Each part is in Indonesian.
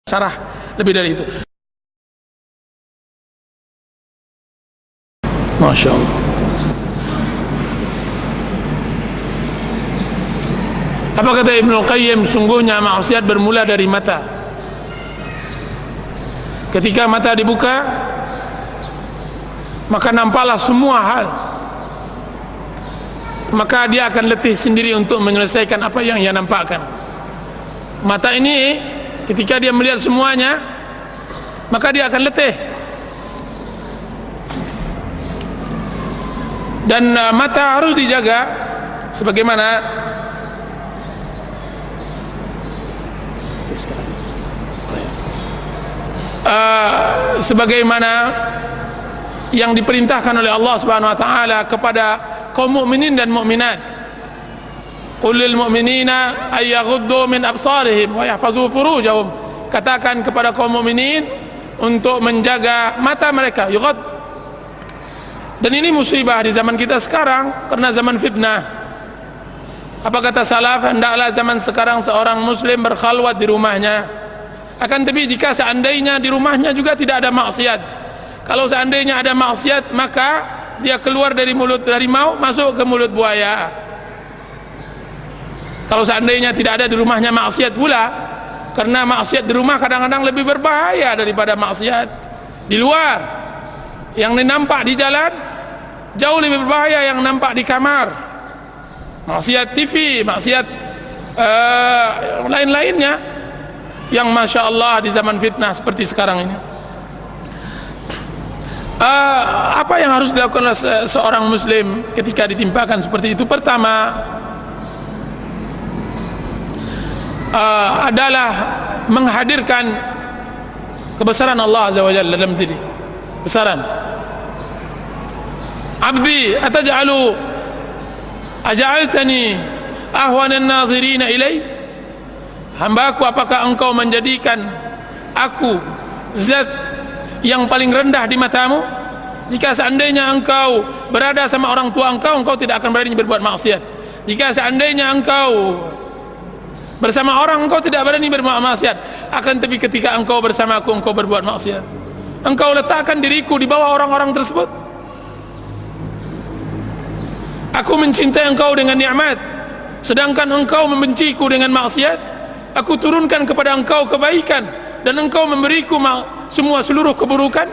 syarah lebih dari itu. Masya Allah. Apa kata Ibnu Qayyim? Sungguhnya maksiat bermula dari mata. Ketika mata dibuka, maka nampaklah semua hal, maka dia akan letih sendiri untuk menyelesaikan apa yang ia nampakkan. Mata ini ketika dia melihat semuanya, maka dia akan letih. Dan mata harus dijaga sebagaimana yang diperintahkan oleh Allah Subhanahu wa taala kepada kaum mukminin dan mukminat. Qul lil mu'minina ay yaghuddu min absarihim wa yahfazu furujahum. Katakan kepada kaum mukminin untuk menjaga mata mereka, yughad. Dan ini musibah di zaman kita sekarang karena zaman fitnah. Apa kata salaf? Hendaklah zaman sekarang seorang muslim berkhalwat di rumahnya. Akan tapi jika seandainya di rumahnya juga tidak ada maksiat, kalau seandainya ada maksiat, maka dia keluar dari mulut harimau masuk ke mulut buaya. Kalau seandainya tidak ada di rumahnya maksiat pula, karena maksiat di rumah kadang-kadang lebih berbahaya daripada maksiat di luar. Yang nampak di jalan jauh lebih berbahaya yang nampak di kamar. Maksiat TV, maksiat lain-lainnya yang Masya Allah di zaman fitnah seperti sekarang ini. Apa yang harus dilakukan oleh seorang muslim ketika ditimpakan seperti itu? Pertama adalah menghadirkan kebesaran Allah Azza wa Jalla dalam diri. Besaran. Abdi aja'altani ahwanan nazirina ilai? Hambaku, apakah engkau menjadikan aku zat yang paling rendah di matamu? Jika seandainya engkau berada sama orang tua engkau tidak akan berani berbuat maksiat. Jika seandainya engkau bersama orang, engkau tidak berani berbuat maksiat. Akan tapi ketika engkau bersama aku, engkau berbuat maksiat. Engkau letakkan diriku di bawah orang-orang tersebut. Aku mencintai engkau dengan nikmat, sedangkan engkau membenciku dengan maksiat. Aku turunkan kepada engkau kebaikan dan engkau memberiku seluruh keburukan.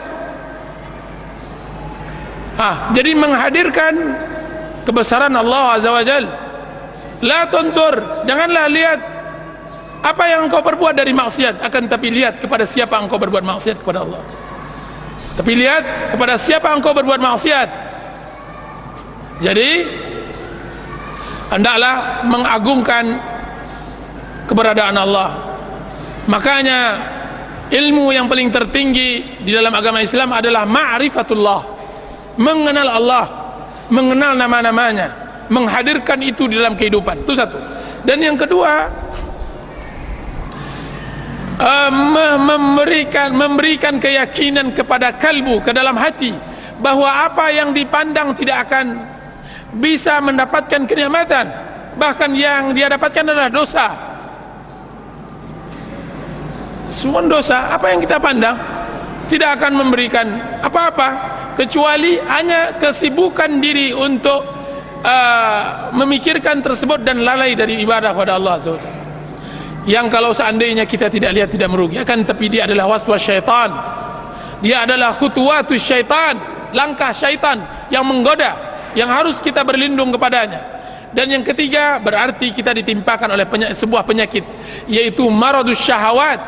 Jadi menghadirkan kebesaran Allah Azza wa Jal. La tunzur, janganlah lihat apa yang engkau perbuat dari maksiat, akan tapi lihat kepada siapa engkau berbuat maksiat kepada Allah. Tapi lihat kepada siapa engkau berbuat maksiat. Jadi hendaklah mengagungkan keberadaan Allah. Makanya ilmu yang paling tertinggi di dalam agama Islam adalah ma'rifatullah, mengenal Allah, mengenal nama-namanya, menghadirkan itu di dalam kehidupan. Itu satu. Dan yang kedua, memberikan keyakinan kepada kalbu, ke dalam hati, bahwa apa yang dipandang tidak akan bisa mendapatkan kenikmatan, bahkan yang dia dapatkan adalah dosa. Semua dosa, apa yang kita pandang tidak akan memberikan apa-apa kecuali hanya kesibukan diri untuk memikirkan tersebut dan lalai dari ibadah kepada Allah Azza wa Jalla. Yang kalau seandainya kita tidak lihat tidak merugi, akan tapi dia adalah waswas syaitan. Dia adalah khutuwatus syaitan, langkah syaitan yang menggoda, yang harus kita berlindung kepadanya. Dan yang ketiga, berarti kita ditimpakan oleh sebuah penyakit, yaitu maradus syahawat,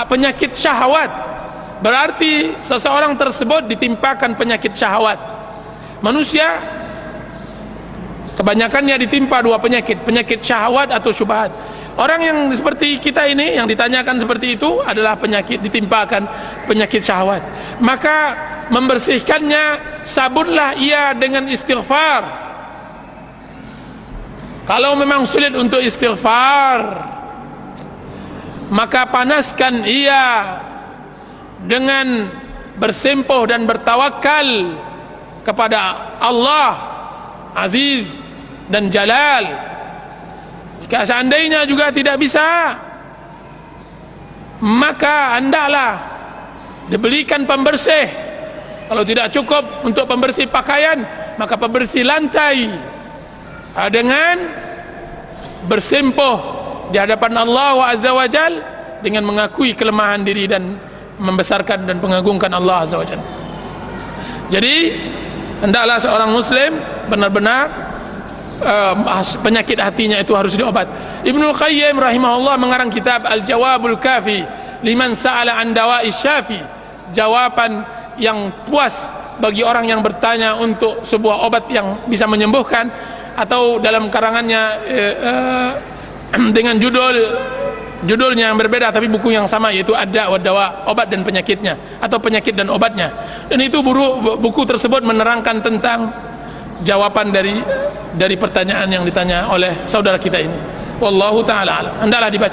penyakit syahwat. Berarti seseorang tersebut ditimpakan penyakit syahwat. Manusia kebanyakannya ditimpa dua penyakit, penyakit syahwat atau syubhat. Orang yang seperti kita ini, yang ditanyakan seperti itu, adalah penyakit, ditimpakan penyakit syahwat. Maka membersihkannya, sabunlah ia dengan istighfar. Kalau memang sulit untuk istighfar, maka panaskan ia dengan bersempoh dan bertawakal kepada Allah Aziz dan Jalal. Jika seandainya juga tidak bisa, maka hendaklah dibelikan pembersih. Kalau tidak cukup untuk pembersih pakaian, maka pembersih lantai, dengan bersimpuh di hadapan Allah Azza wa Jal dengan mengakui kelemahan diri dan membesarkan dan mengagungkan Allah Azza wa Jal. Jadi hendaklah seorang muslim benar-benar penyakit hatinya itu harus diobat. Ibnul Qayyim rahimahullah mengarang kitab Al-Jawabul Kafi liman sa'ala an dawa'is syafi, jawaban yang puas bagi orang yang bertanya untuk sebuah obat yang bisa menyembuhkan, atau dalam karangannya dengan judulnya yang berbeda tapi buku yang sama, yaitu Ad-Da' wa Dawa, obat dan penyakitnya atau penyakit dan obatnya. Dan itu buku tersebut menerangkan tentang jawaban dari pertanyaan yang ditanya oleh saudara kita ini. Wallahu taala alam. Hendaklah dibaca